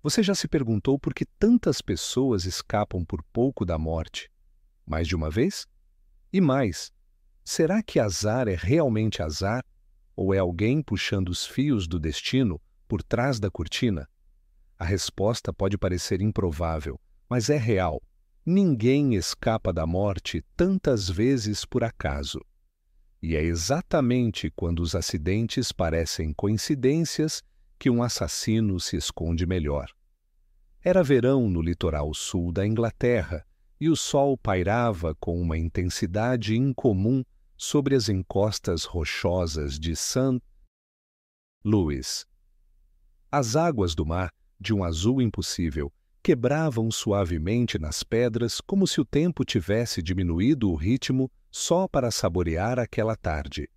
Você já se perguntou por que tantas pessoas escapam por pouco da morte? Mais de uma vez? E mais, será que azar é realmente azar? Ou é alguém puxando os fios do destino por trás da cortina? A resposta pode parecer improvável, mas é real. Ninguém escapa da morte tantas vezes por acaso. E é exatamente quando os acidentes parecem coincidências que um assassino se esconde melhor. Era verão no litoral sul da Inglaterra e o sol pairava com uma intensidade incomum sobre as encostas rochosas de St. Louis. As águas do mar, de um azul impossível, quebravam suavemente nas pedras como se o tempo tivesse diminuído o ritmo só para saborear aquela tarde.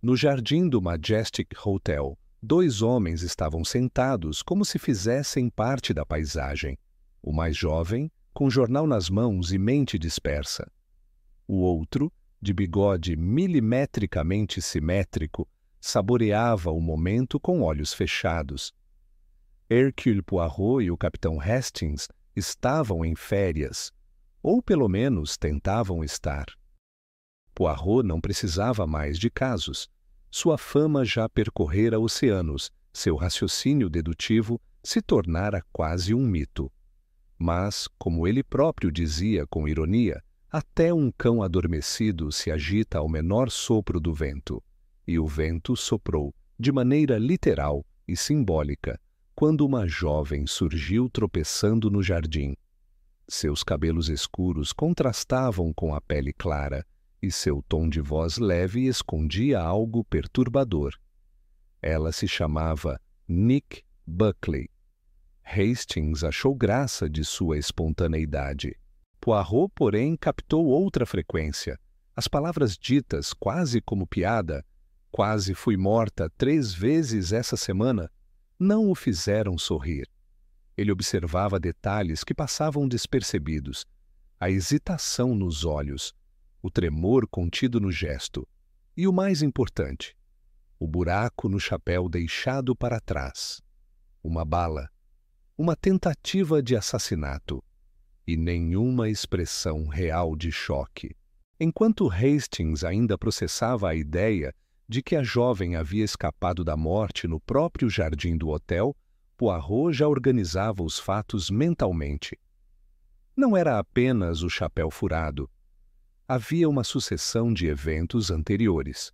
No jardim do Majestic Hotel, dois homens estavam sentados como se fizessem parte da paisagem. O mais jovem, com jornal nas mãos e mente dispersa. O outro, de bigode milimetricamente simétrico, saboreava o momento com olhos fechados. Hercule Poirot e o capitão Hastings estavam em férias, ou pelo menos tentavam estar. Poirot não precisava mais de casos. Sua fama já percorrera oceanos, seu raciocínio dedutivo se tornara quase um mito. Mas, como ele próprio dizia com ironia, até um cão adormecido se agita ao menor sopro do vento. E o vento soprou, de maneira literal e simbólica, quando uma jovem surgiu tropeçando no jardim. Seus cabelos escuros contrastavam com a pele clara, e seu tom de voz leve escondia algo perturbador. Ela se chamava Nick Buckley. Hastings achou graça de sua espontaneidade. Poirot, porém, captou outra frequência. As palavras ditas quase como piada, "quase fui morta 3 vezes essa semana", não o fizeram sorrir. Ele observava detalhes que passavam despercebidos. A hesitação nos olhos, o tremor contido no gesto. E o mais importante, o buraco no chapéu deixado para trás. Uma bala. Uma tentativa de assassinato. E nenhuma expressão real de choque. Enquanto Hastings ainda processava a ideia de que a jovem havia escapado da morte no próprio jardim do hotel, Poirot já organizava os fatos mentalmente. Não era apenas o chapéu furado. Havia uma sucessão de eventos anteriores.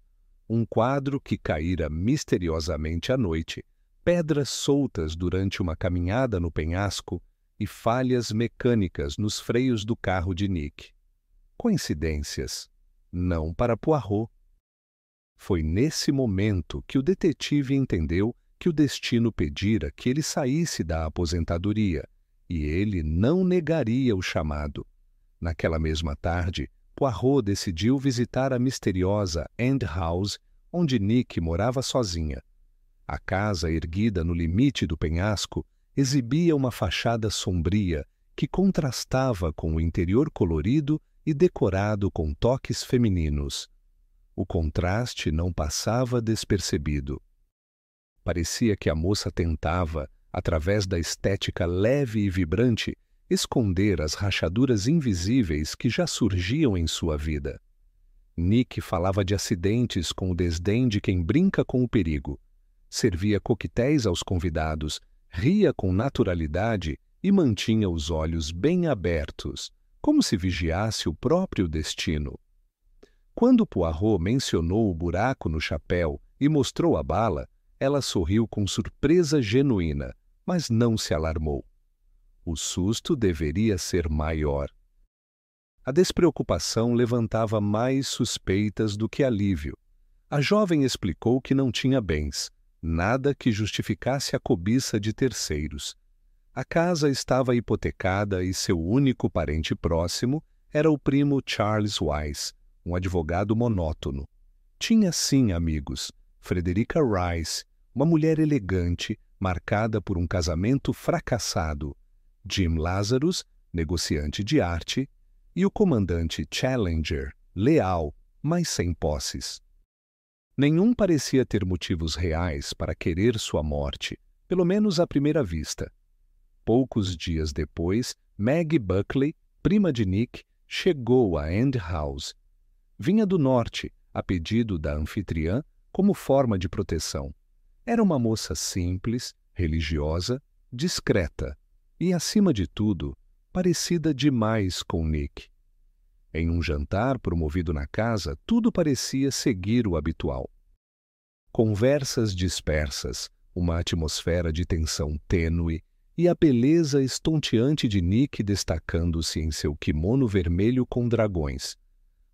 Um quadro que caíra misteriosamente à noite, pedras soltas durante uma caminhada no penhasco e falhas mecânicas nos freios do carro de Nick. Coincidências? Não para Poirot. Foi nesse momento que o detetive entendeu que o destino pedira que ele saísse da aposentadoria, e ele não negaria o chamado. Naquela mesma tarde, Poirot decidiu visitar a misteriosa End House, onde Nick morava sozinha. A casa, erguida no limite do penhasco, exibia uma fachada sombria que contrastava com o interior colorido e decorado com toques femininos. O contraste não passava despercebido. Parecia que a moça tentava, através da estética leve e vibrante, esconder as rachaduras invisíveis que já surgiam em sua vida. Nick falava de acidentes com o desdém de quem brinca com o perigo. Servia coquetéis aos convidados, ria com naturalidade e mantinha os olhos bem abertos, como se vigiasse o próprio destino. Quando Poirot mencionou o buraco no chapéu e mostrou a bala, ela sorriu com surpresa genuína, mas não se alarmou. O susto deveria ser maior. A despreocupação levantava mais suspeitas do que alívio. A jovem explicou que não tinha bens, nada que justificasse a cobiça de terceiros. A casa estava hipotecada e seu único parente próximo era o primo Charles Wise, um advogado monótono. Tinha sim amigos, Frederica Rice, uma mulher elegante, marcada por um casamento fracassado, Jim Lazarus, negociante de arte, e o comandante Challenger, leal, mas sem posses. Nenhum parecia ter motivos reais para querer sua morte, pelo menos à primeira vista. Poucos dias depois, Maggie Buckley, prima de Nick, chegou a End House. Vinha do norte, a pedido da anfitriã, como forma de proteção. Era uma moça simples, religiosa, discreta e, acima de tudo, parecida demais com Nick. Em um jantar promovido na casa, tudo parecia seguir o habitual. Conversas dispersas, uma atmosfera de tensão tênue e a beleza estonteante de Nick destacando-se em seu kimono vermelho com dragões.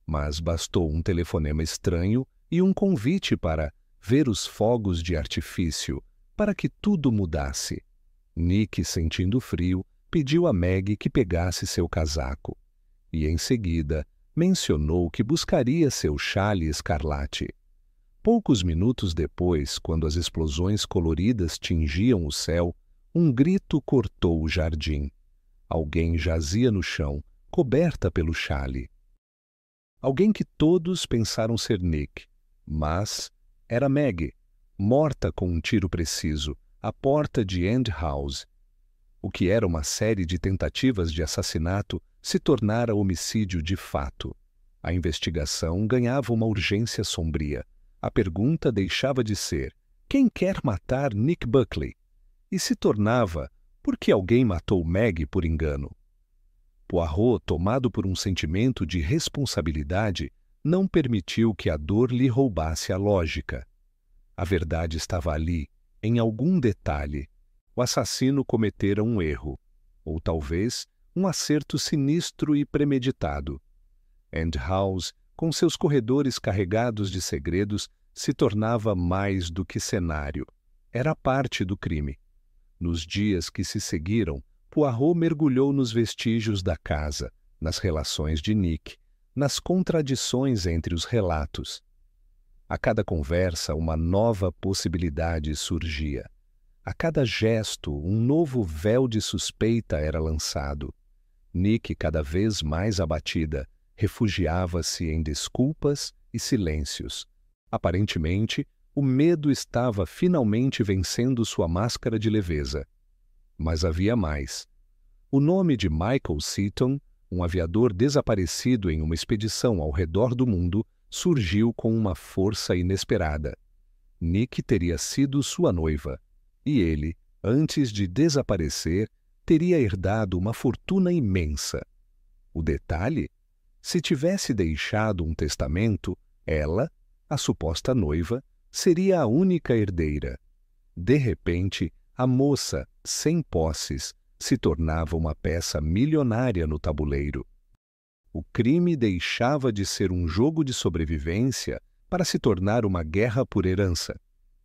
Mas bastou um telefonema estranho e um convite para ver os fogos de artifício para que tudo mudasse. Nick, sentindo frio, pediu a Maggie que pegasse seu casaco e, em seguida, mencionou que buscaria seu chale escarlate. Poucos minutos depois, quando as explosões coloridas tingiam o céu, um grito cortou o jardim. Alguém jazia no chão, coberta pelo chale. Alguém que todos pensaram ser Nick, mas era Maggie, morta com um tiro preciso, à porta de End House. O que era uma série de tentativas de assassinato se tornara homicídio de fato. A investigação ganhava uma urgência sombria. A pergunta deixava de ser: quem quer matar Nick Buckley? E se tornava: por que alguém matou Maggie por engano? Poirot, tomado por um sentimento de responsabilidade, não permitiu que a dor lhe roubasse a lógica. A verdade estava ali, em algum detalhe. O assassino cometera um erro, ou talvez um acerto sinistro e premeditado. End House, com seus corredores carregados de segredos, se tornava mais do que cenário. Era parte do crime. Nos dias que se seguiram, Poirot mergulhou nos vestígios da casa, nas relações de Nick, nas contradições entre os relatos. A cada conversa, uma nova possibilidade surgia. A cada gesto, um novo véu de suspeita era lançado. Nick, cada vez mais abatida, refugiava-se em desculpas e silêncios. Aparentemente, o medo estava finalmente vencendo sua máscara de leveza. Mas havia mais. O nome de Michael Seaton, um aviador desaparecido em uma expedição ao redor do mundo, surgiu com uma força inesperada. Nick teria sido sua noiva, e ele, antes de desaparecer, teria herdado uma fortuna imensa. O detalhe? Se tivesse deixado um testamento, ela, a suposta noiva, seria a única herdeira. De repente, a moça, sem posses, se tornava uma peça milionária no tabuleiro. O crime deixava de ser um jogo de sobrevivência para se tornar uma guerra por herança.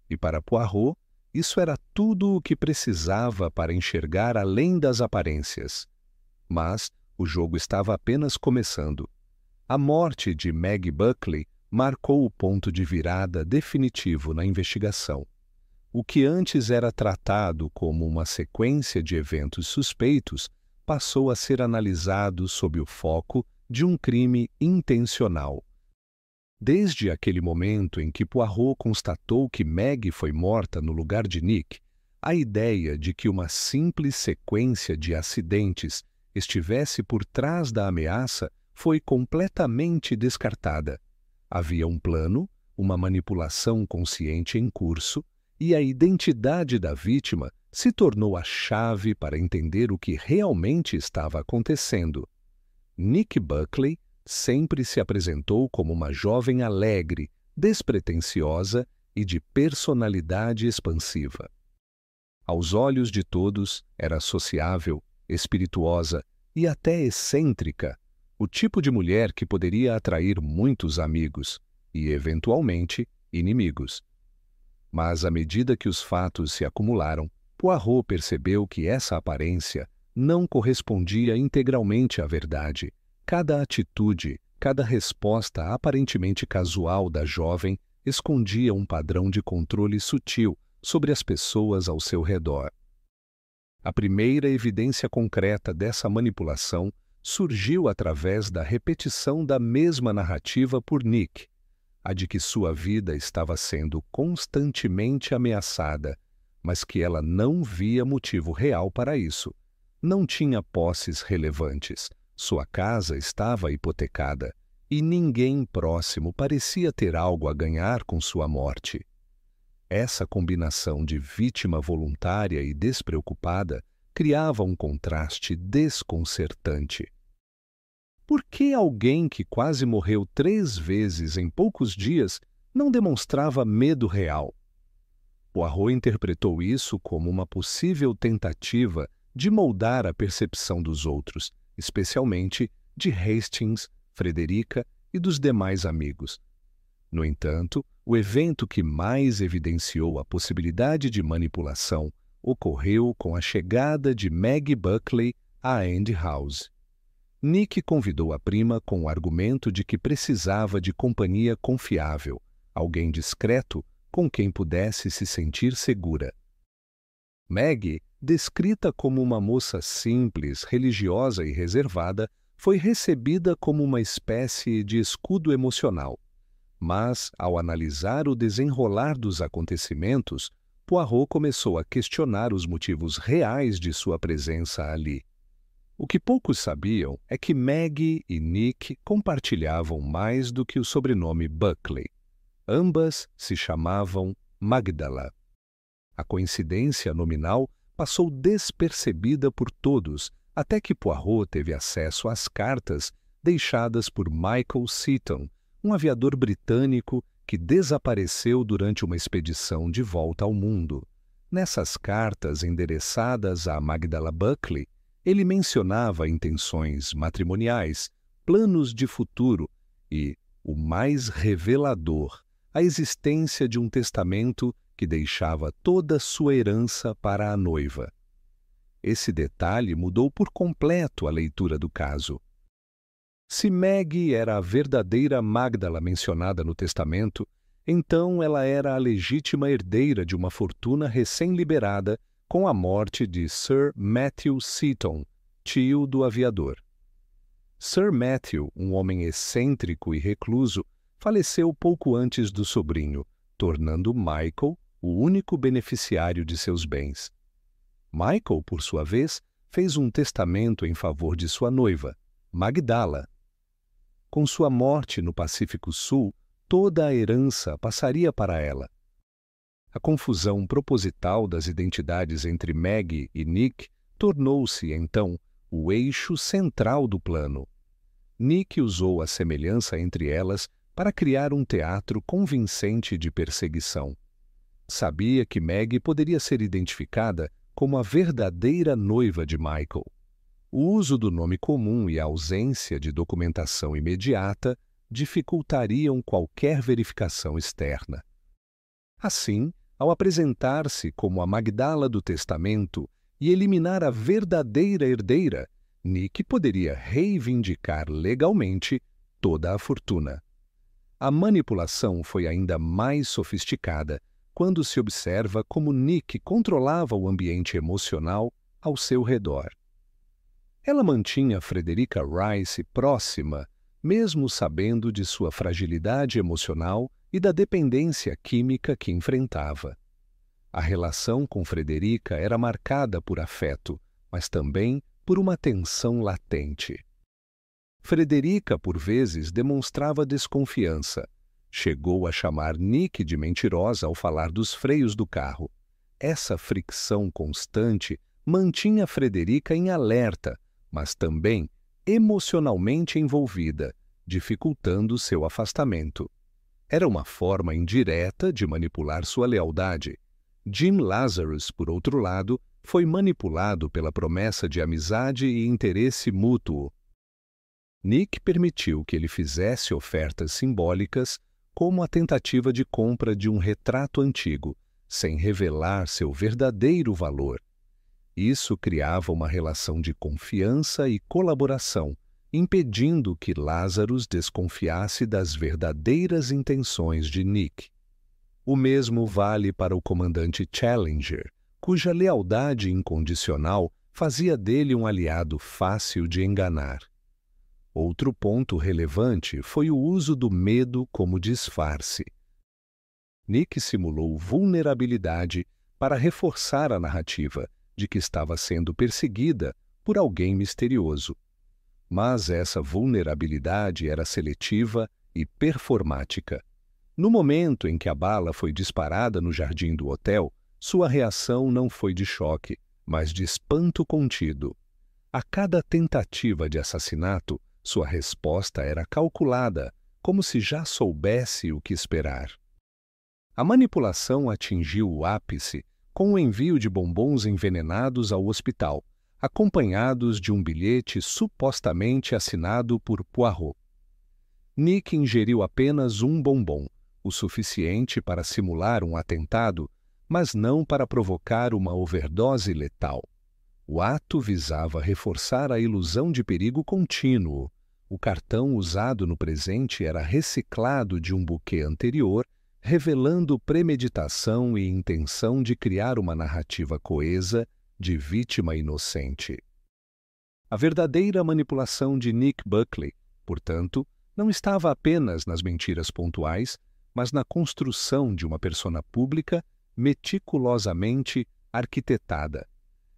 E para Poirot, isso era tudo o que precisava para enxergar além das aparências. Mas o jogo estava apenas começando. A morte de Maggie Buckley marcou o ponto de virada definitivo na investigação. O que antes era tratado como uma sequência de eventos suspeitos passou a ser analisado sob o foco de um crime intencional. Desde aquele momento em que Poirot constatou que Maggie foi morta no lugar de Nick, a ideia de que uma simples sequência de acidentes estivesse por trás da ameaça foi completamente descartada. Havia um plano, uma manipulação consciente em curso, e a identidade da vítima se tornou a chave para entender o que realmente estava acontecendo. Nick Buckley sempre se apresentou como uma jovem alegre, despretensiosa e de personalidade expansiva. Aos olhos de todos, era sociável, espirituosa e até excêntrica, o tipo de mulher que poderia atrair muitos amigos e, eventualmente, inimigos. Mas, à medida que os fatos se acumularam, Poirot percebeu que essa aparência não correspondia integralmente à verdade. Cada atitude, cada resposta aparentemente casual da jovem escondia um padrão de controle sutil sobre as pessoas ao seu redor. A primeira evidência concreta dessa manipulação surgiu através da repetição da mesma narrativa por Nick, a de que sua vida estava sendo constantemente ameaçada, mas que ela não via motivo real para isso. Não tinha posses relevantes, sua casa estava hipotecada, e ninguém próximo parecia ter algo a ganhar com sua morte. Essa combinação de vítima voluntária e despreocupada criava um contraste desconcertante. Por que alguém que quase morreu 3 vezes em poucos dias não demonstrava medo real? Poirot interpretou isso como uma possível tentativa de moldar a percepção dos outros, especialmente de Hastings, Frederica e dos demais amigos. No entanto, o evento que mais evidenciou a possibilidade de manipulação ocorreu com a chegada de Maggie Buckley à End House. Nick convidou a prima com o argumento de que precisava de companhia confiável, alguém discreto com quem pudesse se sentir segura. Maggie, descrita como uma moça simples, religiosa e reservada, foi recebida como uma espécie de escudo emocional. Mas, ao analisar o desenrolar dos acontecimentos, Poirot começou a questionar os motivos reais de sua presença ali. O que poucos sabiam é que Maggie e Nick compartilhavam mais do que o sobrenome Buckley. Ambas se chamavam Magdala. A coincidência nominal passou despercebida por todos, até que Poirot teve acesso às cartas deixadas por Michael Seaton, um aviador britânico que desapareceu durante uma expedição de volta ao mundo. Nessas cartas endereçadas a Magdala Buckley, ele mencionava intenções matrimoniais, planos de futuro e, o mais revelador, a existência de um testamento que deixava toda sua herança para a noiva. Esse detalhe mudou por completo a leitura do caso. Se Maggie era a verdadeira Magdala mencionada no testamento, então ela era a legítima herdeira de uma fortuna recém-liberada com a morte de Sir Matthew Seaton, tio do aviador. Sir Matthew, um homem excêntrico e recluso, faleceu pouco antes do sobrinho, tornando Michael o único beneficiário de seus bens. Michael, por sua vez, fez um testamento em favor de sua noiva, Magdala. Com sua morte no Pacífico Sul, toda a herança passaria para ela. A confusão proposital das identidades entre Maggie e Nick tornou-se, então, o eixo central do plano. Nick usou a semelhança entre elas para criar um teatro convincente de perseguição. Sabia que Maggie poderia ser identificada como a verdadeira noiva de Michael. O uso do nome comum e a ausência de documentação imediata dificultariam qualquer verificação externa. Assim, ao apresentar-se como a Magdala do testamento e eliminar a verdadeira herdeira, Nick poderia reivindicar legalmente toda a fortuna. A manipulação foi ainda mais sofisticada quando se observa como Nick controlava o ambiente emocional ao seu redor. Ela mantinha Frederica Rice próxima, mesmo sabendo de sua fragilidade emocional e da dependência química que enfrentava. A relação com Frederica era marcada por afeto, mas também por uma tensão latente. Frederica, por vezes, demonstrava desconfiança. Chegou a chamar Nick de mentirosa ao falar dos freios do carro. Essa fricção constante mantinha Frederica em alerta, mas também emocionalmente envolvida, dificultando seu afastamento. Era uma forma indireta de manipular sua lealdade. Jim Lazarus, por outro lado, foi manipulado pela promessa de amizade e interesse mútuo. Nick permitiu que ele fizesse ofertas simbólicas, como a tentativa de compra de um retrato antigo, sem revelar seu verdadeiro valor. Isso criava uma relação de confiança e colaboração, impedindo que Lazarus desconfiasse das verdadeiras intenções de Nick. O mesmo vale para o comandante Challenger, cuja lealdade incondicional fazia dele um aliado fácil de enganar. Outro ponto relevante foi o uso do medo como disfarce. Nick simulou vulnerabilidade para reforçar a narrativa de que estava sendo perseguida por alguém misterioso. Mas essa vulnerabilidade era seletiva e performática. No momento em que a bala foi disparada no jardim do hotel, sua reação não foi de choque, mas de espanto contido. A cada tentativa de assassinato, sua resposta era calculada, como se já soubesse o que esperar. A manipulação atingiu o ápice com o envio de bombons envenenados ao hospital, acompanhados de um bilhete supostamente assinado por Poirot. Nick ingeriu apenas um bombom, o suficiente para simular um atentado, mas não para provocar uma overdose letal. O ato visava reforçar a ilusão de perigo contínuo. O cartão usado no presente era reciclado de um buquê anterior, revelando premeditação e intenção de criar uma narrativa coesa de vítima inocente. A verdadeira manipulação de Nick Buckley, portanto, não estava apenas nas mentiras pontuais, mas na construção de uma persona pública meticulosamente arquitetada.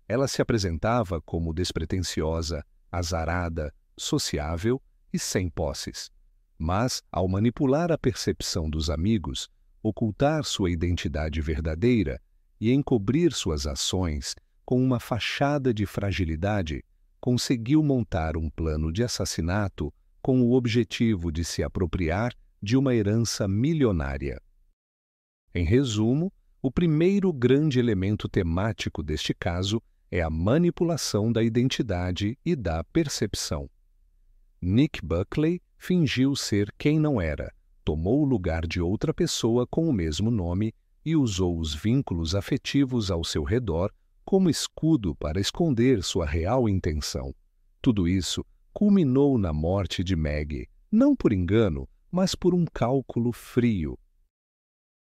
Ela se apresentava como despretensiosa, azarada, sociável e sem posses. Mas, ao manipular a percepção dos amigos, ocultar sua identidade verdadeira e encobrir suas ações com uma fachada de fragilidade, conseguiu montar um plano de assassinato com o objetivo de se apropriar de uma herança milionária. Em resumo, o primeiro grande elemento temático deste caso é a manipulação da identidade e da percepção. Nick Buckley fingiu ser quem não era, tomou o lugar de outra pessoa com o mesmo nome e usou os vínculos afetivos ao seu redor como escudo para esconder sua real intenção. Tudo isso culminou na morte de Maggie, não por engano, mas por um cálculo frio.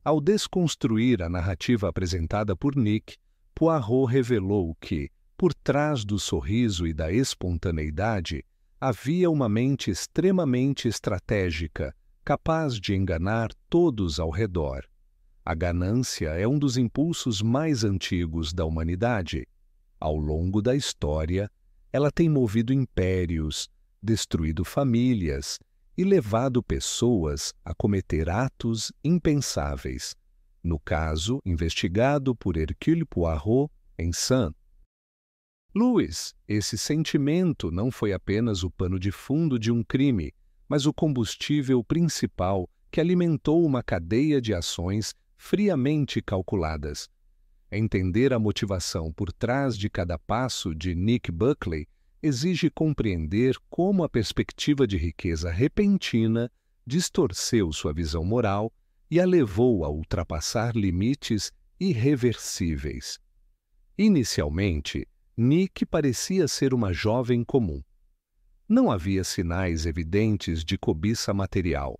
Ao desconstruir a narrativa apresentada por Nick, Poirot revelou que, por trás do sorriso e da espontaneidade, havia uma mente extremamente estratégica, capaz de enganar todos ao redor. A ganância é um dos impulsos mais antigos da humanidade. Ao longo da história, ela tem movido impérios, destruído famílias e levado pessoas a cometer atos impensáveis. No caso investigado por Hercule Poirot em St. Louis, esse sentimento não foi apenas o pano de fundo de um crime, mas o combustível principal que alimentou uma cadeia de ações friamente calculadas. Entender a motivação por trás de cada passo de Nick Buckley exige compreender como a perspectiva de riqueza repentina distorceu sua visão moral e a levou a ultrapassar limites irreversíveis. Inicialmente, Nick parecia ser uma jovem comum. Não havia sinais evidentes de cobiça material.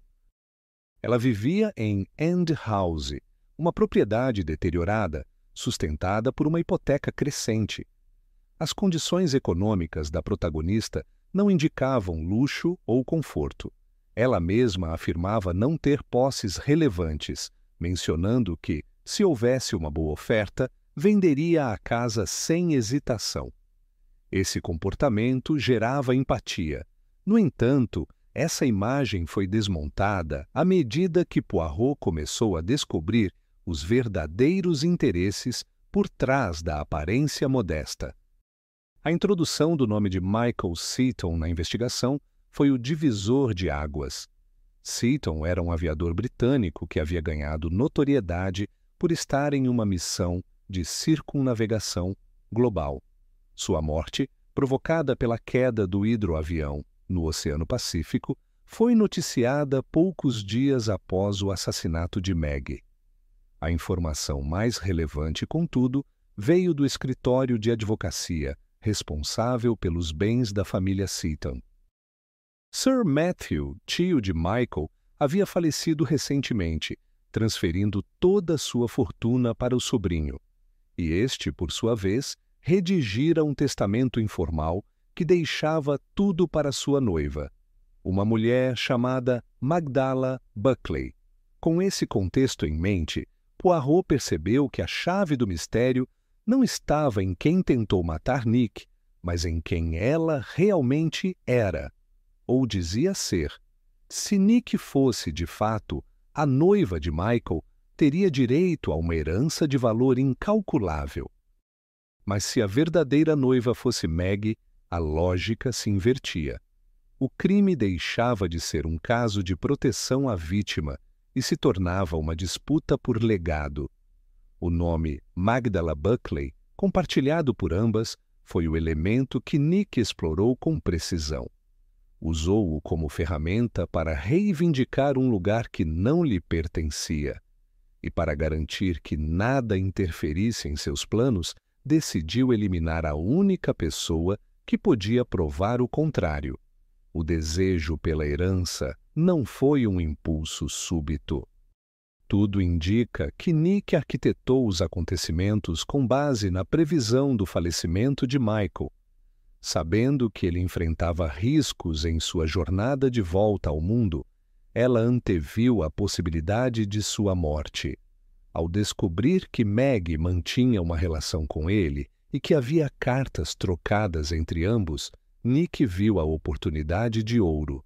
Ela vivia em End House, uma propriedade deteriorada, sustentada por uma hipoteca crescente. As condições econômicas da protagonista não indicavam luxo ou conforto. Ela mesma afirmava não ter posses relevantes, mencionando que, se houvesse uma boa oferta, venderia a casa sem hesitação. Esse comportamento gerava empatia. No entanto, essa imagem foi desmontada à medida que Poirot começou a descobrir os verdadeiros interesses por trás da aparência modesta. A introdução do nome de Michael Seaton na investigação foi o divisor de águas. Seaton era um aviador britânico que havia ganhado notoriedade por estar em uma missão de circunnavegação global. Sua morte, provocada pela queda do hidroavião no Oceano Pacífico, foi noticiada poucos dias após o assassinato de Maggie. A informação mais relevante, contudo, veio do escritório de advocacia responsável pelos bens da família Seaton. Sir Matthew, tio de Michael, havia falecido recentemente, transferindo toda a sua fortuna para o sobrinho. E este, por sua vez, redigira um testamento informal que deixava tudo para sua noiva, uma mulher chamada Magdala Buckley. Com esse contexto em mente, Poirot percebeu que a chave do mistério não estava em quem tentou matar Nick, mas em quem ela realmente era, ou dizia ser. Se Nick fosse, de fato, a noiva de Michael, teria direito a uma herança de valor incalculável. Mas se a verdadeira noiva fosse Maggie, a lógica se invertia. O crime deixava de ser um caso de proteção à vítima e se tornava uma disputa por legado. O nome Magdala Buckley, compartilhado por ambas, foi o elemento que Nick explorou com precisão. Usou-o como ferramenta para reivindicar um lugar que não lhe pertencia. E para garantir que nada interferisse em seus planos, decidiu eliminar a única pessoa que podia provar o contrário. O desejo pela herança não foi um impulso súbito. Tudo indica que Nick arquitetou os acontecimentos com base na previsão do falecimento de Michael. Sabendo que ele enfrentava riscos em sua jornada de volta ao mundo, ela anteviu a possibilidade de sua morte. Ao descobrir que Maggie mantinha uma relação com ele e que havia cartas trocadas entre ambos, Nick viu a oportunidade de ouro.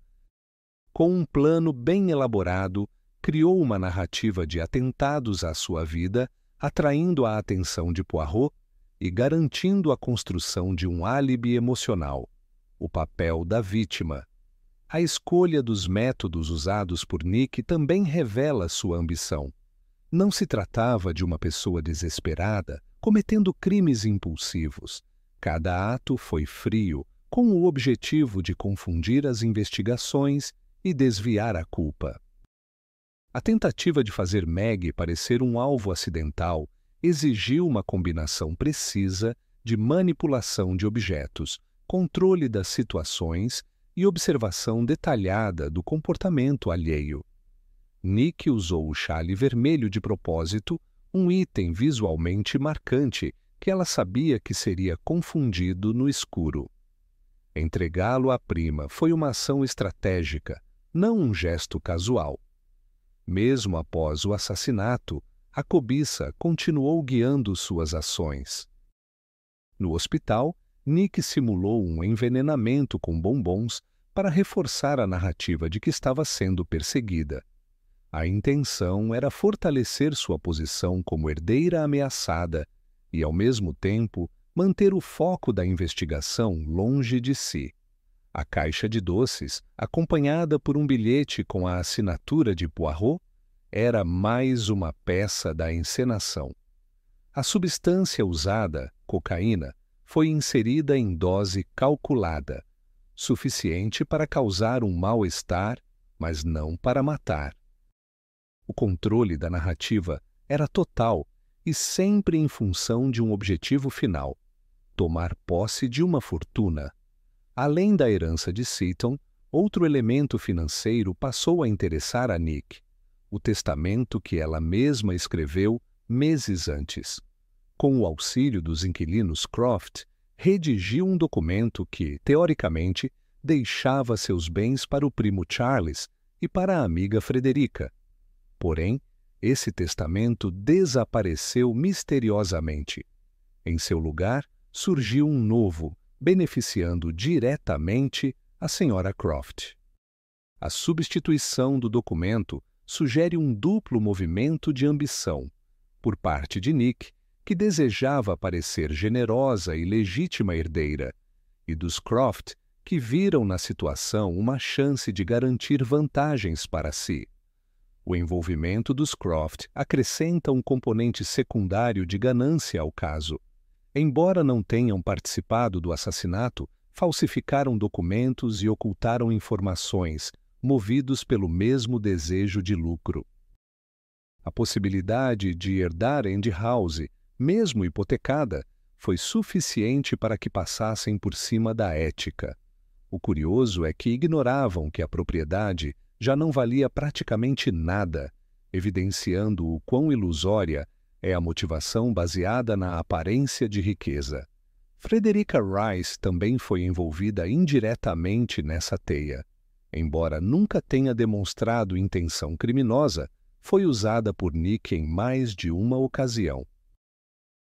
Com um plano bem elaborado, criou uma narrativa de atentados à sua vida, atraindo a atenção de Poirot e garantindo a construção de um álibi emocional, o papel da vítima. A escolha dos métodos usados por Nick também revela sua ambição. Não se tratava de uma pessoa desesperada, cometendo crimes impulsivos. Cada ato foi frio, com o objetivo de confundir as investigações e desviar a culpa. A tentativa de fazer Maggie parecer um alvo acidental exigiu uma combinação precisa de manipulação de objetos, controle das situações e observação detalhada do comportamento alheio. Nick usou o chale vermelho de propósito, um item visualmente marcante que ela sabia que seria confundido no escuro. Entregá-lo à prima foi uma ação estratégica, não um gesto casual. Mesmo após o assassinato, a cobiça continuou guiando suas ações. No hospital, Nick simulou um envenenamento com bombons para reforçar a narrativa de que estava sendo perseguida. A intenção era fortalecer sua posição como herdeira ameaçada e, ao mesmo tempo, manter o foco da investigação longe de si. A caixa de doces, acompanhada por um bilhete com a assinatura de Poirot, era mais uma peça da encenação. A substância usada, cocaína, foi inserida em dose calculada, suficiente para causar um mal-estar, mas não para matar. O controle da narrativa era total e sempre em função de um objetivo final: tomar posse de uma fortuna. Além da herança de Seaton, outro elemento financeiro passou a interessar a Nick: o testamento que ela mesma escreveu meses antes. Com o auxílio dos inquilinos Croft, redigiu um documento que, teoricamente, deixava seus bens para o primo Charles e para a amiga Frederica. Porém, esse testamento desapareceu misteriosamente. Em seu lugar, surgiu um novo, beneficiando diretamente a Sra. Croft. A substituição do documento sugere um duplo movimento de ambição, por parte de Nick, que desejava parecer generosa e legítima herdeira, e dos Croft, que viram na situação uma chance de garantir vantagens para si. O envolvimento dos Croft acrescenta um componente secundário de ganância ao caso. Embora não tenham participado do assassinato, falsificaram documentos e ocultaram informações, movidos pelo mesmo desejo de lucro. A possibilidade de herdar End House, mesmo hipotecada, foi suficiente para que passassem por cima da ética. O curioso é que ignoravam que a propriedade já não valia praticamente nada, evidenciando o quão ilusória é a motivação baseada na aparência de riqueza. Frederica Rice também foi envolvida indiretamente nessa teia. Embora nunca tenha demonstrado intenção criminosa, foi usada por Nick em mais de uma ocasião.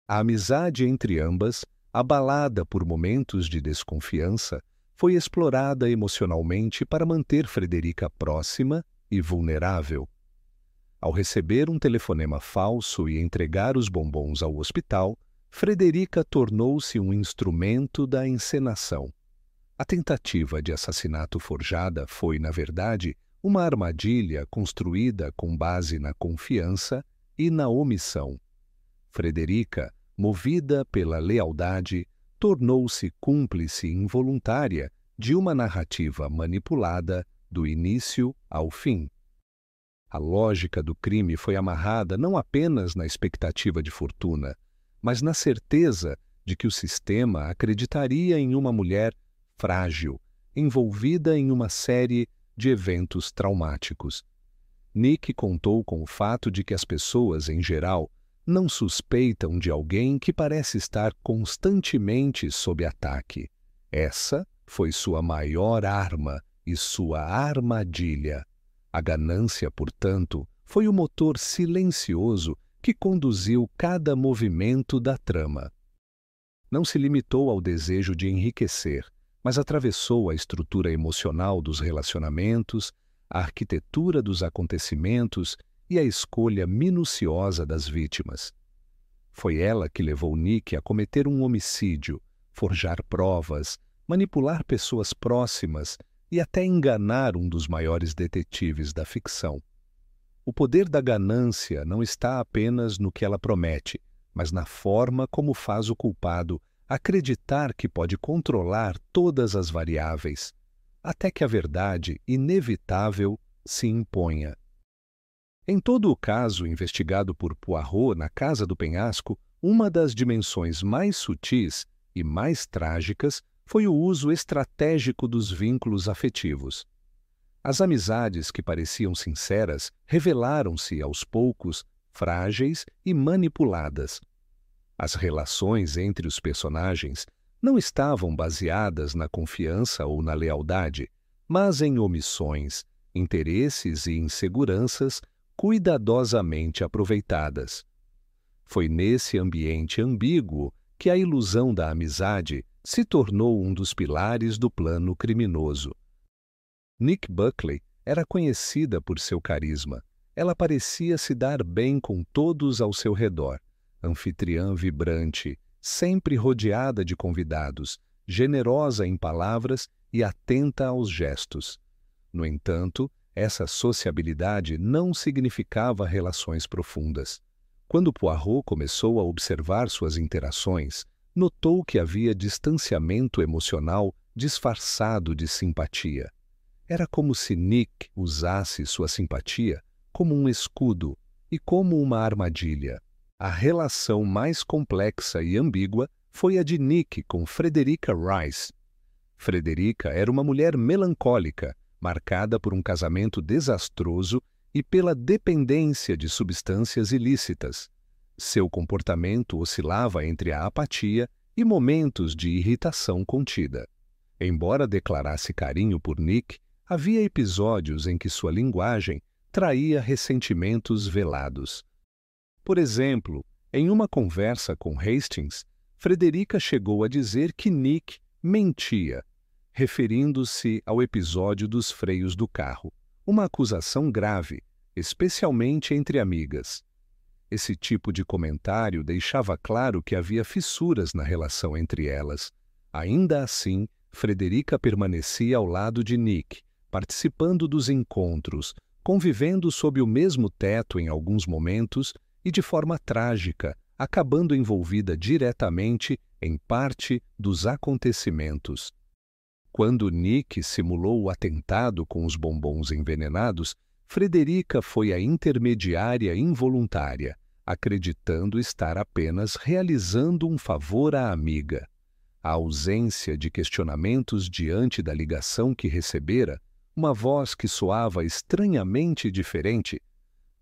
A amizade entre ambas, abalada por momentos de desconfiança, foi explorada emocionalmente para manter Frederica próxima e vulnerável. Ao receber um telefonema falso e entregar os bombons ao hospital, Frederica tornou-se um instrumento da encenação. A tentativa de assassinato forjada foi, na verdade, uma armadilha construída com base na confiança e na omissão. Frederica, movida pela lealdade, tornou-se cúmplice involuntária de uma narrativa manipulada do início ao fim. A lógica do crime foi amarrada não apenas na expectativa de fortuna, mas na certeza de que o sistema acreditaria em uma mulher frágil, envolvida em uma série de eventos traumáticos. Nick contou com o fato de que as pessoas, em geral, não suspeitam de alguém que parece estar constantemente sob ataque. Essa foi sua maior arma e sua armadilha. A ganância, portanto, foi o motor silencioso que conduziu cada movimento da trama. Não se limitou ao desejo de enriquecer, mas atravessou a estrutura emocional dos relacionamentos, a arquitetura dos acontecimentos e a escolha minuciosa das vítimas. Foi ela que levou Nick a cometer um homicídio, forjar provas, manipular pessoas próximas e até enganar um dos maiores detetives da ficção. O poder da ganância não está apenas no que ela promete, mas na forma como faz o culpado acreditar que pode controlar todas as variáveis, até que a verdade inevitável se imponha. Em todo o caso investigado por Poirot na Casa do Penhasco, uma das dimensões mais sutis e mais trágicas foi o uso estratégico dos vínculos afetivos. As amizades que pareciam sinceras revelaram-se, aos poucos, frágeis e manipuladas. As relações entre os personagens não estavam baseadas na confiança ou na lealdade, mas em omissões, interesses e inseguranças cuidadosamente aproveitadas. Foi nesse ambiente ambíguo que a ilusão da amizade se tornou um dos pilares do plano criminoso. Nick Buckley era conhecida por seu carisma. Ela parecia se dar bem com todos ao seu redor. Anfitriã vibrante, sempre rodeada de convidados, generosa em palavras e atenta aos gestos. No entanto, essa sociabilidade não significava relações profundas. Quando Poirot começou a observar suas interações, notou que havia distanciamento emocional disfarçado de simpatia. Era como se Nick usasse sua simpatia como um escudo e como uma armadilha. A relação mais complexa e ambígua foi a de Nick com Frederica Rice. Frederica era uma mulher melancólica, marcada por um casamento desastroso e pela dependência de substâncias ilícitas. Seu comportamento oscilava entre a apatia e momentos de irritação contida. Embora declarasse carinho por Nick, havia episódios em que sua linguagem traía ressentimentos velados. Por exemplo, em uma conversa com Hastings, Frederica chegou a dizer que Nick mentia, referindo-se ao episódio dos freios do carro, uma acusação grave, especialmente entre amigas. Esse tipo de comentário deixava claro que havia fissuras na relação entre elas. Ainda assim, Frederica permanecia ao lado de Nick, participando dos encontros, convivendo sob o mesmo teto em alguns momentos e de forma trágica, acabando envolvida diretamente em parte dos acontecimentos. Quando Nick simulou o atentado com os bombons envenenados, Frederica foi a intermediária involuntária, acreditando estar apenas realizando um favor à amiga. A ausência de questionamentos diante da ligação que recebera, uma voz que soava estranhamente diferente,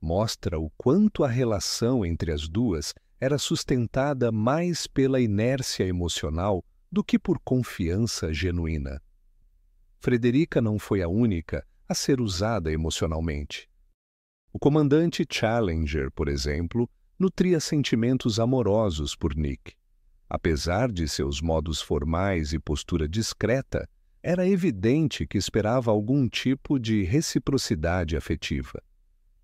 mostra o quanto a relação entre as duas era sustentada mais pela inércia emocional do que por confiança genuína. Frederica não foi a única a ser usada emocionalmente. O comandante Challenger, por exemplo, nutria sentimentos amorosos por Nick. Apesar de seus modos formais e postura discreta, era evidente que esperava algum tipo de reciprocidade afetiva.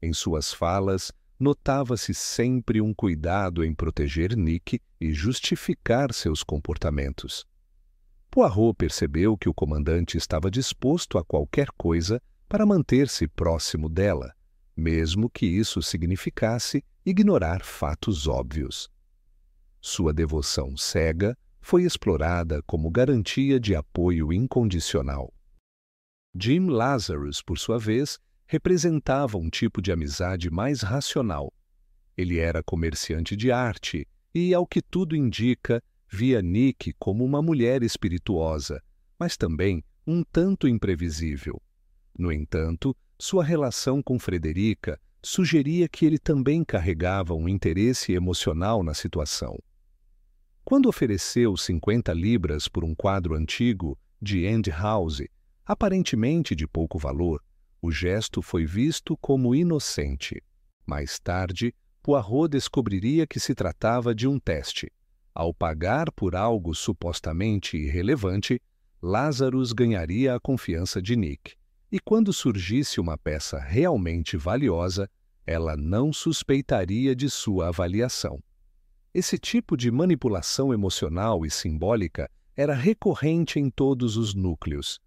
Em suas falas, notava-se sempre um cuidado em proteger Nick e justificar seus comportamentos. Poirot percebeu que o comandante estava disposto a qualquer coisa para manter-se próximo dela, mesmo que isso significasse ignorar fatos óbvios. Sua devoção cega foi explorada como garantia de apoio incondicional. Jim Lazarus, por sua vez, representava um tipo de amizade mais racional. Ele era comerciante de arte e, ao que tudo indica, via Nick como uma mulher espirituosa, mas também um tanto imprevisível. No entanto, sua relação com Frederica sugeria que ele também carregava um interesse emocional na situação. Quando ofereceu 50 libras por um quadro antigo de Andy House, aparentemente de pouco valor, o gesto foi visto como inocente. Mais tarde, Poirot descobriria que se tratava de um teste. Ao pagar por algo supostamente irrelevante, Lazarus ganharia a confiança de Nick, e quando surgisse uma peça realmente valiosa, ela não suspeitaria de sua avaliação. Esse tipo de manipulação emocional e simbólica era recorrente em todos os núcleos.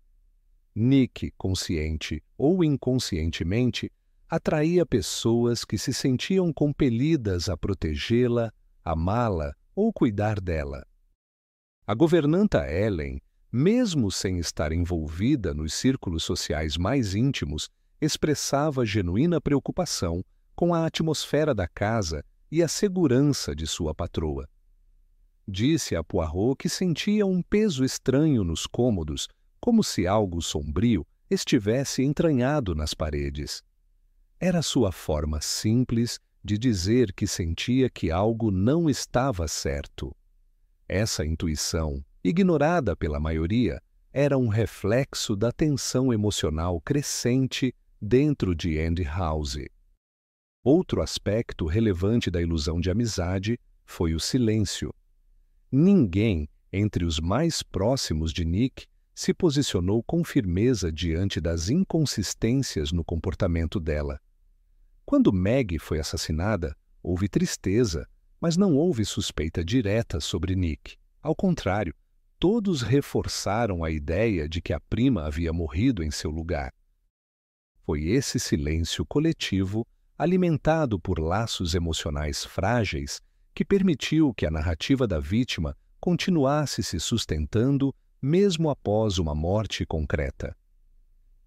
Nick, consciente ou inconscientemente, atraía pessoas que se sentiam compelidas a protegê-la, amá-la ou cuidar dela. A governanta Ellen, mesmo sem estar envolvida nos círculos sociais mais íntimos, expressava genuína preocupação com a atmosfera da casa e a segurança de sua patroa. Disse a Poirot que sentia um peso estranho nos cômodos, como se algo sombrio estivesse entranhado nas paredes. Era sua forma simples de dizer que sentia que algo não estava certo. Essa intuição, ignorada pela maioria, era um reflexo da tensão emocional crescente dentro de Andy House. Outro aspecto relevante da ilusão de amizade foi o silêncio. Ninguém, entre os mais próximos de Nick, se posicionou com firmeza diante das inconsistências no comportamento dela. Quando Maggie foi assassinada, houve tristeza, mas não houve suspeita direta sobre Nick. Ao contrário, todos reforçaram a ideia de que a prima havia morrido em seu lugar. Foi esse silêncio coletivo, alimentado por laços emocionais frágeis, que permitiu que a narrativa da vítima continuasse se sustentando mesmo após uma morte concreta.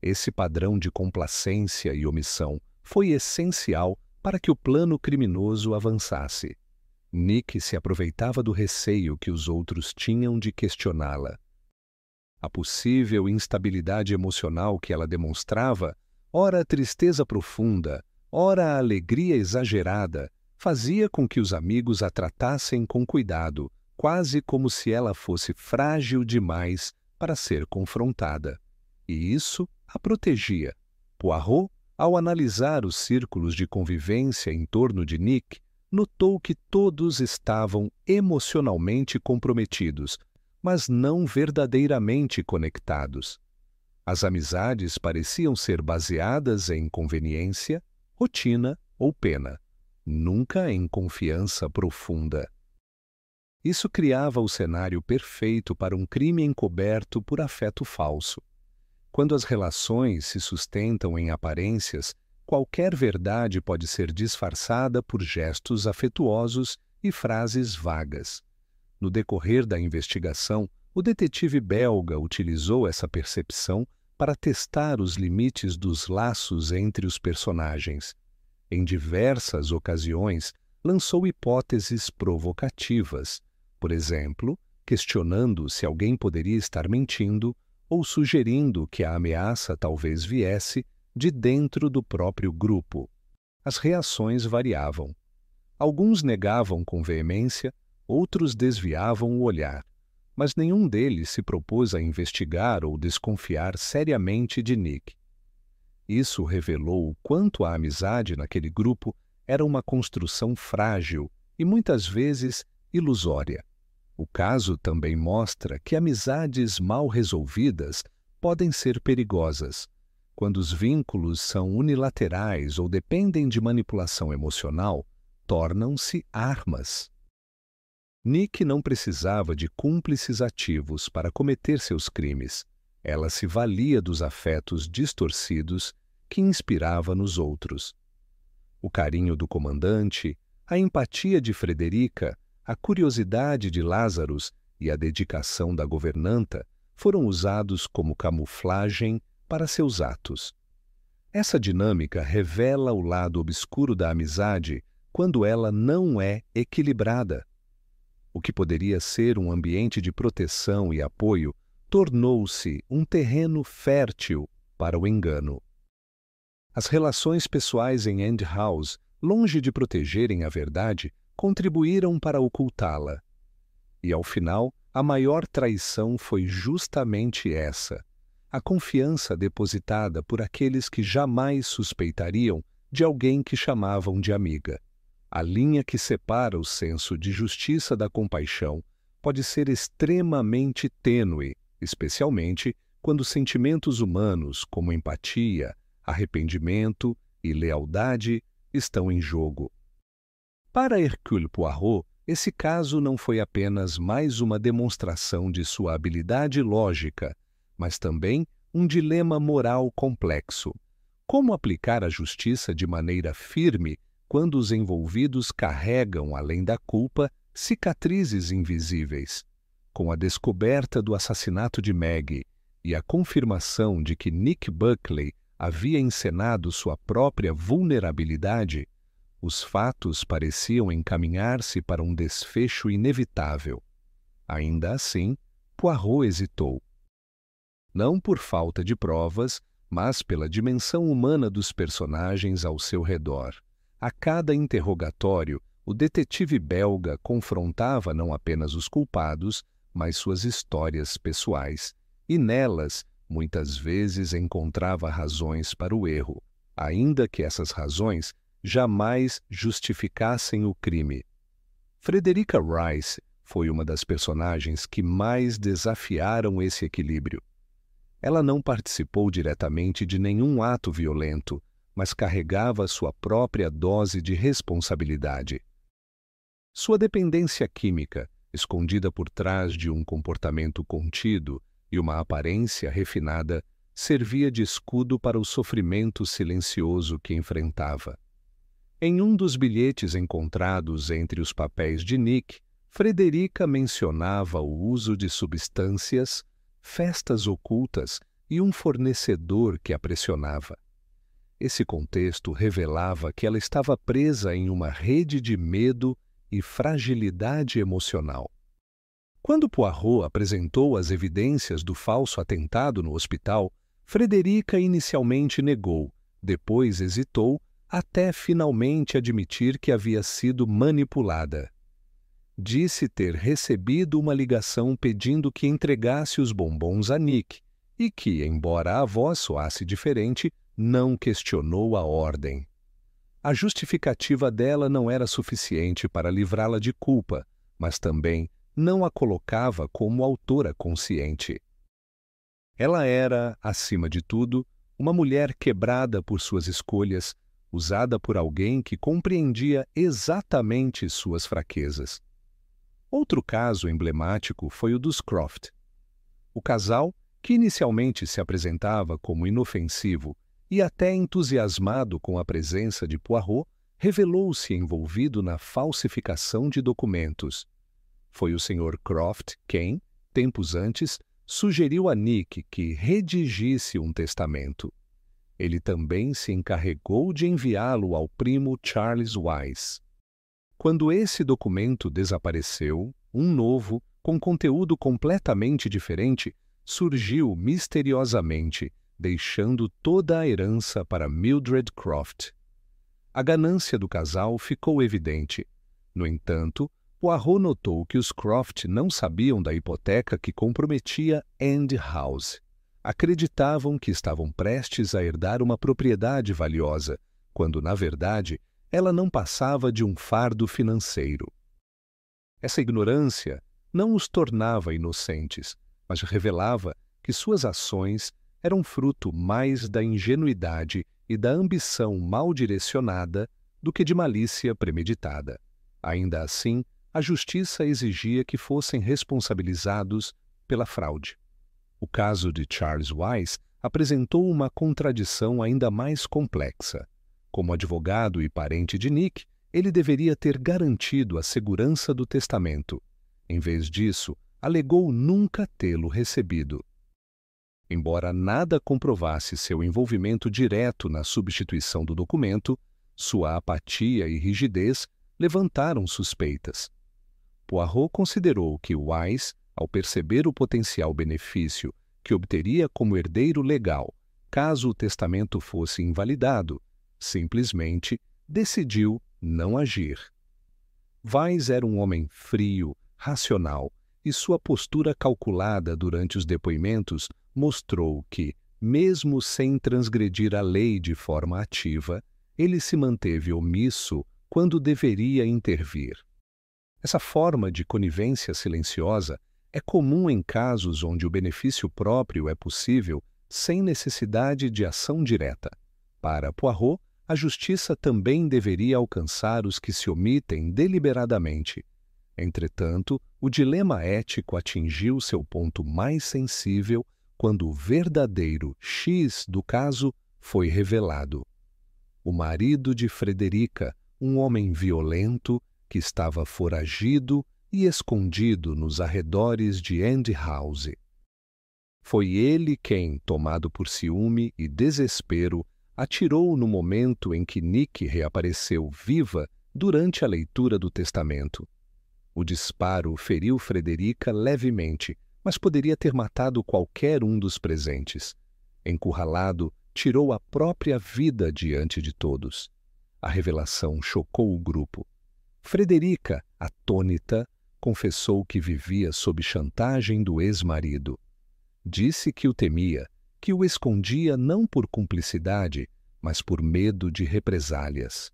Esse padrão de complacência e omissão foi essencial para que o plano criminoso avançasse. Nick se aproveitava do receio que os outros tinham de questioná-la. A possível instabilidade emocional que ela demonstrava, ora a tristeza profunda, ora a alegria exagerada, fazia com que os amigos a tratassem com cuidado, quase como se ela fosse frágil demais para ser confrontada. E isso a protegia. Poirot, ao analisar os círculos de convivência em torno de Nick, notou que todos estavam emocionalmente comprometidos, mas não verdadeiramente conectados. As amizades pareciam ser baseadas em conveniência, rotina ou pena, nunca em confiança profunda. Isso criava o cenário perfeito para um crime encoberto por afeto falso. Quando as relações se sustentam em aparências, qualquer verdade pode ser disfarçada por gestos afetuosos e frases vagas. No decorrer da investigação, o detetive belga utilizou essa percepção para testar os limites dos laços entre os personagens. Em diversas ocasiões, lançou hipóteses provocativas, por exemplo, questionando se alguém poderia estar mentindo ou sugerindo que a ameaça talvez viesse de dentro do próprio grupo. As reações variavam. Alguns negavam com veemência, outros desviavam o olhar, mas nenhum deles se propôs a investigar ou desconfiar seriamente de Nick. Isso revelou o quanto a amizade naquele grupo era uma construção frágil e muitas vezes ilusória. O caso também mostra que amizades mal resolvidas podem ser perigosas. Quando os vínculos são unilaterais ou dependem de manipulação emocional, tornam-se armas. Nick não precisava de cúmplices ativos para cometer seus crimes. Ela se valia dos afetos distorcidos que inspirava nos outros. O carinho do comandante, a empatia de Frederica, a curiosidade de Lazarus e a dedicação da governanta foram usados como camuflagem para seus atos. Essa dinâmica revela o lado obscuro da amizade quando ela não é equilibrada. O que poderia ser um ambiente de proteção e apoio tornou-se um terreno fértil para o engano. As relações pessoais em End House, longe de protegerem a verdade, contribuíram para ocultá-la. E, ao final, a maior traição foi justamente essa: a confiança depositada por aqueles que jamais suspeitariam de alguém que chamavam de amiga. A linha que separa o senso de justiça da compaixão pode ser extremamente tênue, especialmente quando sentimentos humanos como empatia, arrependimento e lealdade estão em jogo. Para Hercule Poirot, esse caso não foi apenas mais uma demonstração de sua habilidade lógica, mas também um dilema moral complexo. Como aplicar a justiça de maneira firme quando os envolvidos carregam, além da culpa, cicatrizes invisíveis? Com a descoberta do assassinato de Maggie e a confirmação de que Nick Buckley havia encenado sua própria vulnerabilidade, os fatos pareciam encaminhar-se para um desfecho inevitável. Ainda assim, Poirot hesitou. Não por falta de provas, mas pela dimensão humana dos personagens ao seu redor. A cada interrogatório, o detetive belga confrontava não apenas os culpados, mas suas histórias pessoais, e nelas, muitas vezes encontrava razões para o erro, ainda que essas razões jamais justificassem o crime. Frederica Rice foi uma das personagens que mais desafiaram esse equilíbrio. Ela não participou diretamente de nenhum ato violento, mas carregava sua própria dose de responsabilidade. Sua dependência química, escondida por trás de um comportamento contido e uma aparência refinada, servia de escudo para o sofrimento silencioso que enfrentava. Em um dos bilhetes encontrados entre os papéis de Nick, Frederica mencionava o uso de substâncias, festas ocultas e um fornecedor que a pressionava. Esse contexto revelava que ela estava presa em uma rede de medo e fragilidade emocional. Quando Poirot apresentou as evidências do falso atentado no hospital, Frederica inicialmente negou, depois hesitou, até finalmente admitir que havia sido manipulada. Disse ter recebido uma ligação pedindo que entregasse os bombons a Nick e que, embora a voz soasse diferente, não questionou a ordem. A justificativa dela não era suficiente para livrá-la de culpa, mas também não a colocava como autora consciente. Ela era, acima de tudo, uma mulher quebrada por suas escolhas, usada por alguém que compreendia exatamente suas fraquezas. Outro caso emblemático foi o dos Croft. O casal, que inicialmente se apresentava como inofensivo e até entusiasmado com a presença de Poirot, revelou-se envolvido na falsificação de documentos. Foi o Sr. Croft quem, tempos antes, sugeriu a Nick que redigisse um testamento. Ele também se encarregou de enviá-lo ao primo Charles Wise. Quando esse documento desapareceu, um novo, com conteúdo completamente diferente, surgiu misteriosamente, deixando toda a herança para Mildred Croft. A ganância do casal ficou evidente. No entanto, Poirot notou que os Croft não sabiam da hipoteca que comprometia End House. acreditavam que estavam prestes a herdar uma propriedade valiosa, quando, na verdade, ela não passava de um fardo financeiro. Essa ignorância não os tornava inocentes, mas revelava que suas ações eram fruto mais da ingenuidade e da ambição mal direcionada do que de malícia premeditada. Ainda assim, a justiça exigia que fossem responsabilizados pela fraude. O caso de Charles Wise apresentou uma contradição ainda mais complexa. Como advogado e parente de Nick, ele deveria ter garantido a segurança do testamento. Em vez disso, alegou nunca tê-lo recebido. Embora nada comprovasse seu envolvimento direto na substituição do documento, sua apatia e rigidez levantaram suspeitas. Poirot considerou que Wise, ao perceber o potencial benefício que obteria como herdeiro legal caso o testamento fosse invalidado, simplesmente decidiu não agir. Wise era um homem frio, racional, e sua postura calculada durante os depoimentos mostrou que, mesmo sem transgredir a lei de forma ativa, ele se manteve omisso quando deveria intervir. Essa forma de conivência silenciosa é comum em casos onde o benefício próprio é possível sem necessidade de ação direta. Para Poirot, a justiça também deveria alcançar os que se omitem deliberadamente. Entretanto, o dilema ético atingiu seu ponto mais sensível quando o verdadeiro X do caso foi revelado. O marido de Frederica, um homem violento que estava foragido e escondido nos arredores de End House. Foi ele quem, tomado por ciúme e desespero, atirou no momento em que Nick reapareceu viva durante a leitura do testamento. O disparo feriu Frederica levemente, mas poderia ter matado qualquer um dos presentes. Encurralado, tirou a própria vida diante de todos. A revelação chocou o grupo. Frederica, atônita, confessou que vivia sob chantagem do ex-marido. Disse que o temia, que o escondia não por cumplicidade, mas por medo de represálias.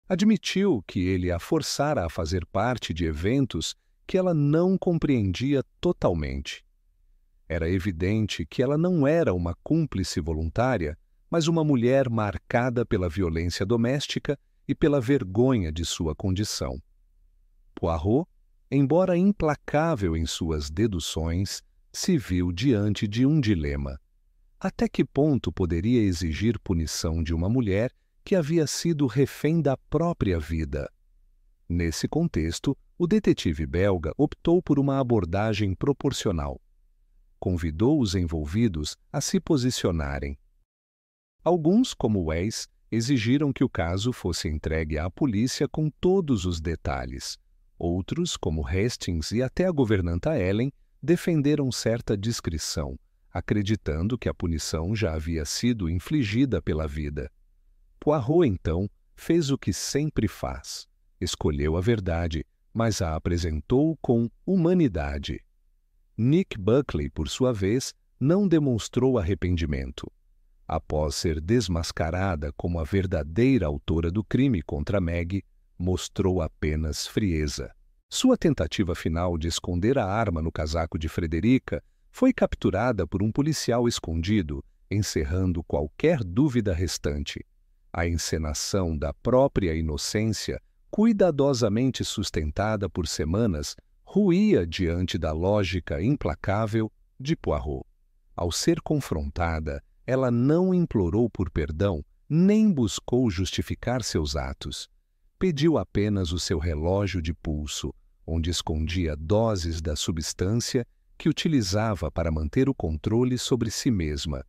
Admitiu que ele a forçara a fazer parte de eventos que ela não compreendia totalmente. Era evidente que ela não era uma cúmplice voluntária, mas uma mulher marcada pela violência doméstica e pela vergonha de sua condição. Poirot, embora implacável em suas deduções, se viu diante de um dilema. Até que ponto poderia exigir punição de uma mulher que havia sido refém da própria vida? Nesse contexto, o detetive belga optou por uma abordagem proporcional. Convidou os envolvidos a se posicionarem. Alguns, como Weiss, exigiram que o caso fosse entregue à polícia com todos os detalhes. Outros, como Hastings e até a governanta Ellen, defenderam certa discrição, acreditando que a punição já havia sido infligida pela vida. Poirot, então, fez o que sempre faz. Escolheu a verdade, mas a apresentou com humanidade. Nick Buckley, por sua vez, não demonstrou arrependimento. Após ser desmascarada como a verdadeira autora do crime contra Meg, mostrou apenas frieza. Sua tentativa final de esconder a arma no casaco de Frederica foi capturada por um policial escondido, encerrando qualquer dúvida restante. A encenação da própria inocência, cuidadosamente sustentada por semanas, ruía diante da lógica implacável de Poirot. Ao ser confrontada, ela não implorou por perdão, nem buscou justificar seus atos. Pediu apenas o seu relógio de pulso, onde escondia doses da substância que utilizava para manter o controle sobre si mesma.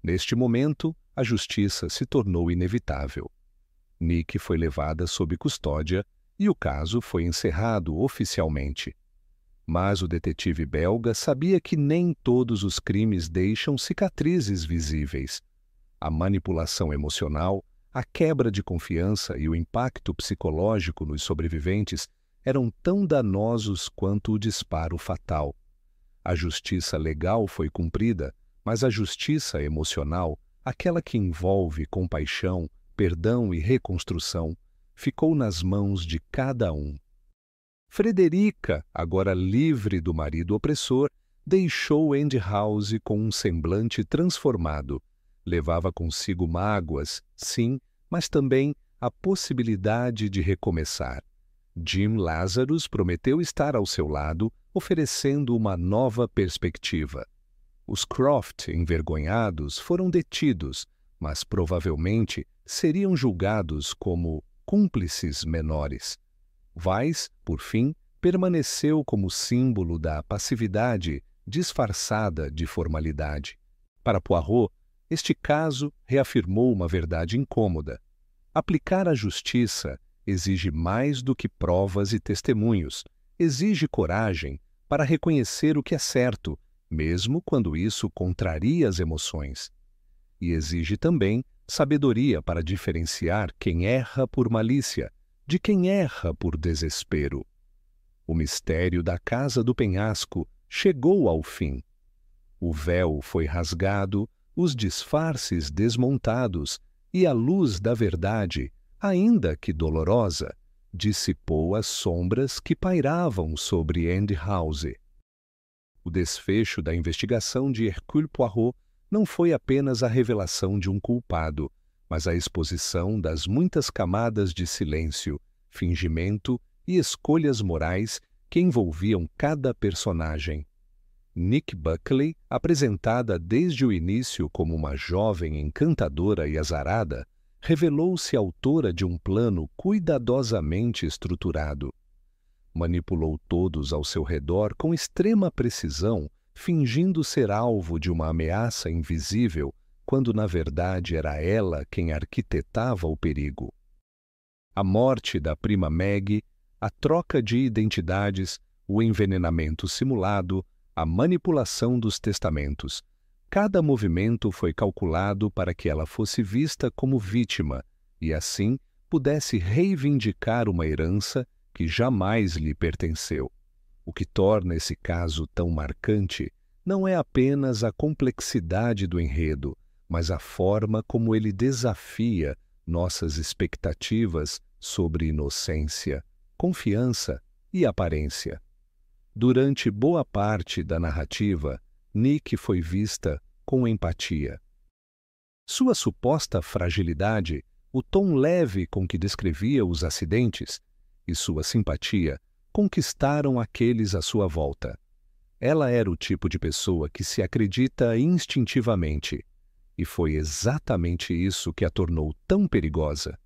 Neste momento, a justiça se tornou inevitável. Nick foi levada sob custódia e o caso foi encerrado oficialmente. Mas o detetive belga sabia que nem todos os crimes deixam cicatrizes visíveis. A manipulação emocional, a quebra de confiança e o impacto psicológico nos sobreviventes eram tão danosos quanto o disparo fatal. A justiça legal foi cumprida, mas a justiça emocional, aquela que envolve compaixão, perdão e reconstrução, ficou nas mãos de cada um. Frederica, agora livre do marido opressor, deixou Andy House com um semblante transformado. Levava consigo mágoas, sim, mas também a possibilidade de recomeçar. Jim Lazarus prometeu estar ao seu lado, oferecendo uma nova perspectiva. Os Croft, envergonhados, foram detidos, mas provavelmente seriam julgados como cúmplices menores. Weiss, por fim, permaneceu como símbolo da passividade disfarçada de formalidade. Para Poirot, este caso reafirmou uma verdade incômoda. Aplicar a justiça exige mais do que provas e testemunhos, exige coragem para reconhecer o que é certo, mesmo quando isso contraria as emoções. E exige também sabedoria para diferenciar quem erra por malícia de quem erra por desespero. O mistério da Casa do Penhasco chegou ao fim. O véu foi rasgado, os disfarces desmontados e a luz da verdade, ainda que dolorosa, dissipou as sombras que pairavam sobre Andy House. O desfecho da investigação de Hercule Poirot não foi apenas a revelação de um culpado, mas a exposição das muitas camadas de silêncio, fingimento e escolhas morais que envolviam cada personagem. Nick Buckley, apresentada desde o início como uma jovem encantadora e azarada, revelou-se autora de um plano cuidadosamente estruturado. Manipulou todos ao seu redor com extrema precisão, fingindo ser alvo de uma ameaça invisível, quando na verdade era ela quem arquitetava o perigo. A morte da prima Maggie, a troca de identidades, o envenenamento simulado, a manipulação dos testamentos. Cada movimento foi calculado para que ela fosse vista como vítima e, assim, pudesse reivindicar uma herança que jamais lhe pertenceu. O que torna esse caso tão marcante não é apenas a complexidade do enredo, mas a forma como ele desafia nossas expectativas sobre inocência, confiança e aparência. Durante boa parte da narrativa, Nick foi vista com empatia. Sua suposta fragilidade, o tom leve com que descrevia os acidentes e sua simpatia conquistaram aqueles à sua volta. Ela era o tipo de pessoa que se acredita instintivamente, e foi exatamente isso que a tornou tão perigosa.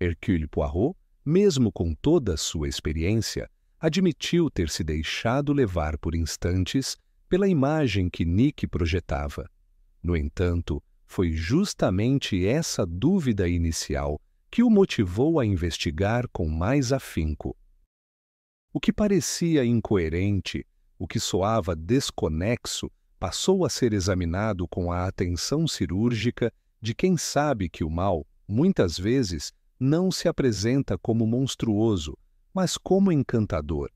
Hercule Poirot, mesmo com toda a sua experiência, admitiu ter se deixado levar por instantes pela imagem que Nick projetava. No entanto, foi justamente essa dúvida inicial que o motivou a investigar com mais afinco. O que parecia incoerente, o que soava desconexo, passou a ser examinado com a atenção cirúrgica de quem sabe que o mal, muitas vezes, não se apresenta como monstruoso, mas como encantador.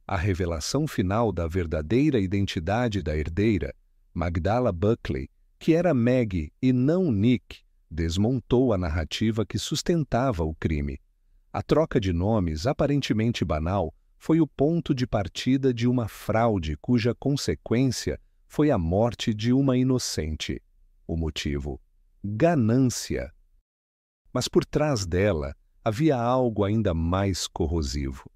A revelação final da verdadeira identidade da herdeira, Magdala Buckley, que era Maggie e não Nick, desmontou a narrativa que sustentava o crime. A troca de nomes, aparentemente banal, foi o ponto de partida de uma fraude cuja consequência foi a morte de uma inocente. O motivo: ganância. Mas por trás dela havia algo ainda mais corrosivo.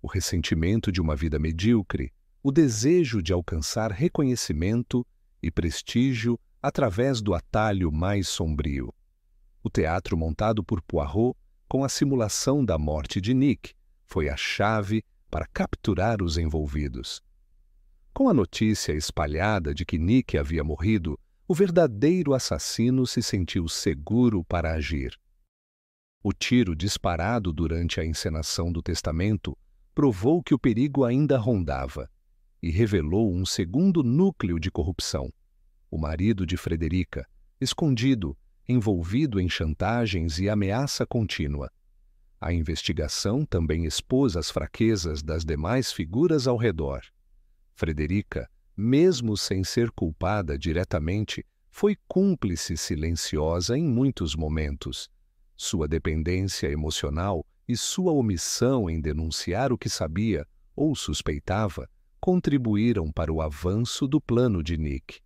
O ressentimento de uma vida medíocre, o desejo de alcançar reconhecimento e prestígio através do atalho mais sombrio. O teatro montado por Poirot, com a simulação da morte de Nick, foi a chave para capturar os envolvidos. Com a notícia espalhada de que Nick havia morrido, o verdadeiro assassino se sentiu seguro para agir. O tiro disparado durante a encenação do testamento provou que o perigo ainda rondava e revelou um segundo núcleo de corrupção. O marido de Frederica, escondido, envolvido em chantagens e ameaça contínua. A investigação também expôs as fraquezas das demais figuras ao redor. Frederica, mesmo sem ser culpada diretamente, foi cúmplice silenciosa em muitos momentos. Sua dependência emocional e sua omissão em denunciar o que sabia ou suspeitava contribuíram para o avanço do plano de Nick.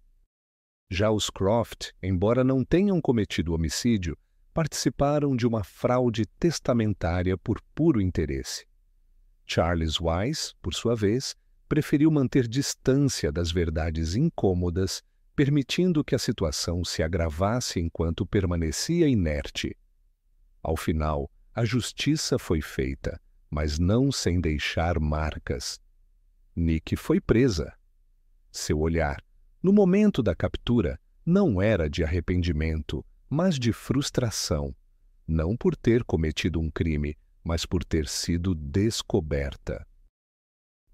Já os Croft, embora não tenham cometido homicídio, participaram de uma fraude testamentária por puro interesse. Charles Wise, por sua vez, preferiu manter distância das verdades incômodas, permitindo que a situação se agravasse enquanto permanecia inerte. Ao final, a justiça foi feita, mas não sem deixar marcas. Nick foi presa. Seu olhar, no momento da captura, não era de arrependimento, mas de frustração, não por ter cometido um crime, mas por ter sido descoberta.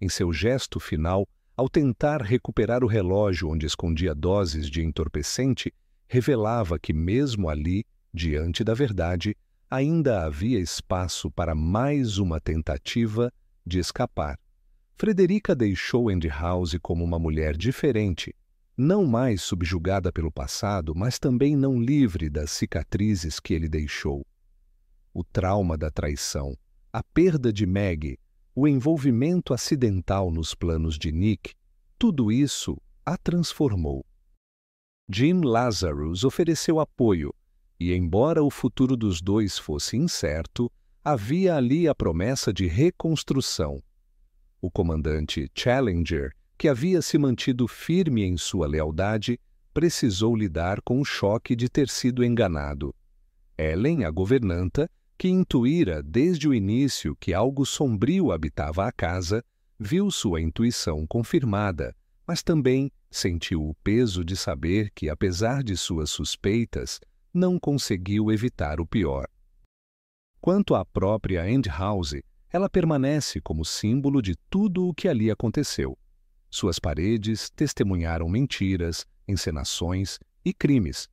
Em seu gesto final, ao tentar recuperar o relógio onde escondia doses de entorpecente, revelava que mesmo ali, diante da verdade, ainda havia espaço para mais uma tentativa de escapar. Frederica deixou Andy House como uma mulher diferente, não mais subjugada pelo passado, mas também não livre das cicatrizes que ele deixou. O trauma da traição, a perda de Maggie, o envolvimento acidental nos planos de Nick, tudo isso a transformou. Jim Lazarus ofereceu apoio, e embora o futuro dos dois fosse incerto, havia ali a promessa de reconstrução. O comandante Challenger, que havia se mantido firme em sua lealdade, precisou lidar com o choque de ter sido enganado. Ellen, a governanta, que intuíra desde o início que algo sombrio habitava a casa, viu sua intuição confirmada, mas também sentiu o peso de saber que, apesar de suas suspeitas, não conseguiu evitar o pior. Quanto à própria Andy House, ela permanece como símbolo de tudo o que ali aconteceu. Suas paredes testemunharam mentiras, encenações e crimes.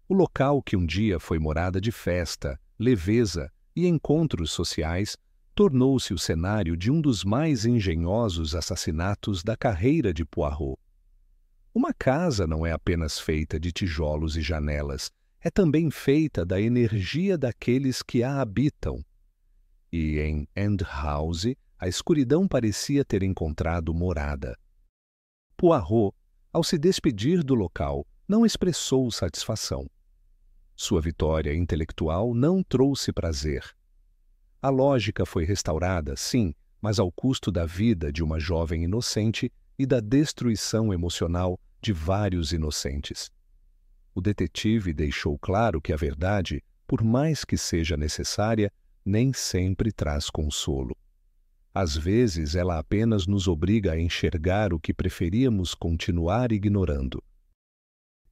O local que um dia foi morada de festa, leveza e encontros sociais tornou-se o cenário de um dos mais engenhosos assassinatos da carreira de Poirot. Uma casa não é apenas feita de tijolos e janelas, é também feita da energia daqueles que a habitam. E em End House, a escuridão parecia ter encontrado morada. Poirot, ao se despedir do local, não expressou satisfação. Sua vitória intelectual não trouxe prazer. A lógica foi restaurada, sim, mas ao custo da vida de uma jovem inocente e da destruição emocional de vários inocentes. O detetive deixou claro que a verdade, por mais que seja necessária, nem sempre traz consolo. Às vezes, ela apenas nos obriga a enxergar o que preferíamos continuar ignorando.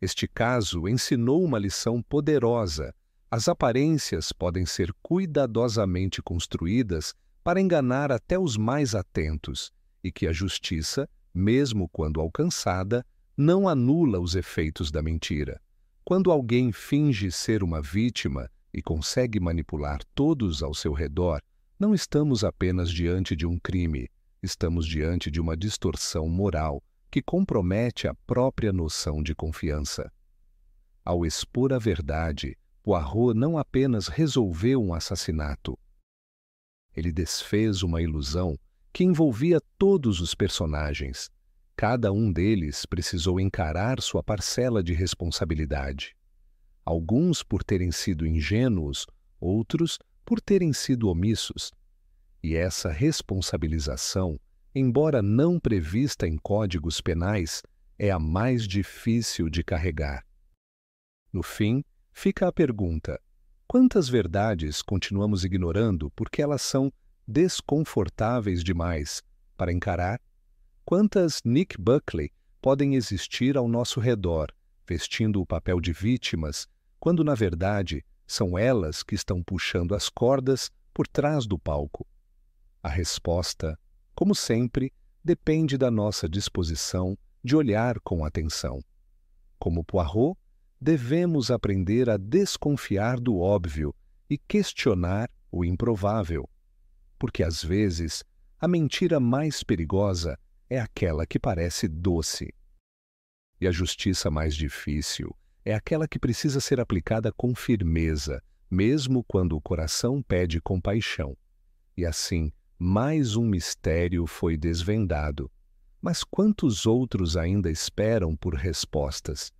Este caso ensinou uma lição poderosa. As aparências podem ser cuidadosamente construídas para enganar até os mais atentos, e que a justiça, mesmo quando alcançada, não anula os efeitos da mentira. Quando alguém finge ser uma vítima e consegue manipular todos ao seu redor, não estamos apenas diante de um crime, estamos diante de uma distorção moral que compromete a própria noção de confiança. Ao expor a verdade, Poirot não apenas resolveu um assassinato. Ele desfez uma ilusão que envolvia todos os personagens. Cada um deles precisou encarar sua parcela de responsabilidade. Alguns por terem sido ingênuos, outros por terem sido omissos. E essa responsabilização, embora não prevista em códigos penais, é a mais difícil de carregar. No fim, fica a pergunta: quantas verdades continuamos ignorando porque elas são desconfortáveis demais para encarar? Quantas Nick Buckley podem existir ao nosso redor, vestindo o papel de vítimas, quando, na verdade, são elas que estão puxando as cordas por trás do palco? A resposta, como sempre, depende da nossa disposição de olhar com atenção. Como Poirot, devemos aprender a desconfiar do óbvio e questionar o improvável, porque às vezes a mentira mais perigosa é aquela que parece doce. E a justiça mais difícil é aquela que precisa ser aplicada com firmeza, mesmo quando o coração pede compaixão. E assim, mais um mistério foi desvendado. Mas quantos outros ainda esperam por respostas?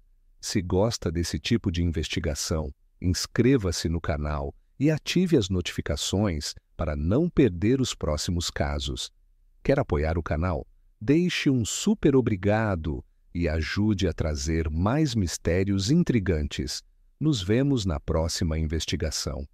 Se gosta desse tipo de investigação, inscreva-se no canal e ative as notificações para não perder os próximos casos. Quer apoiar o canal? Deixe um super obrigado e ajude a trazer mais mistérios intrigantes. Nos vemos na próxima investigação.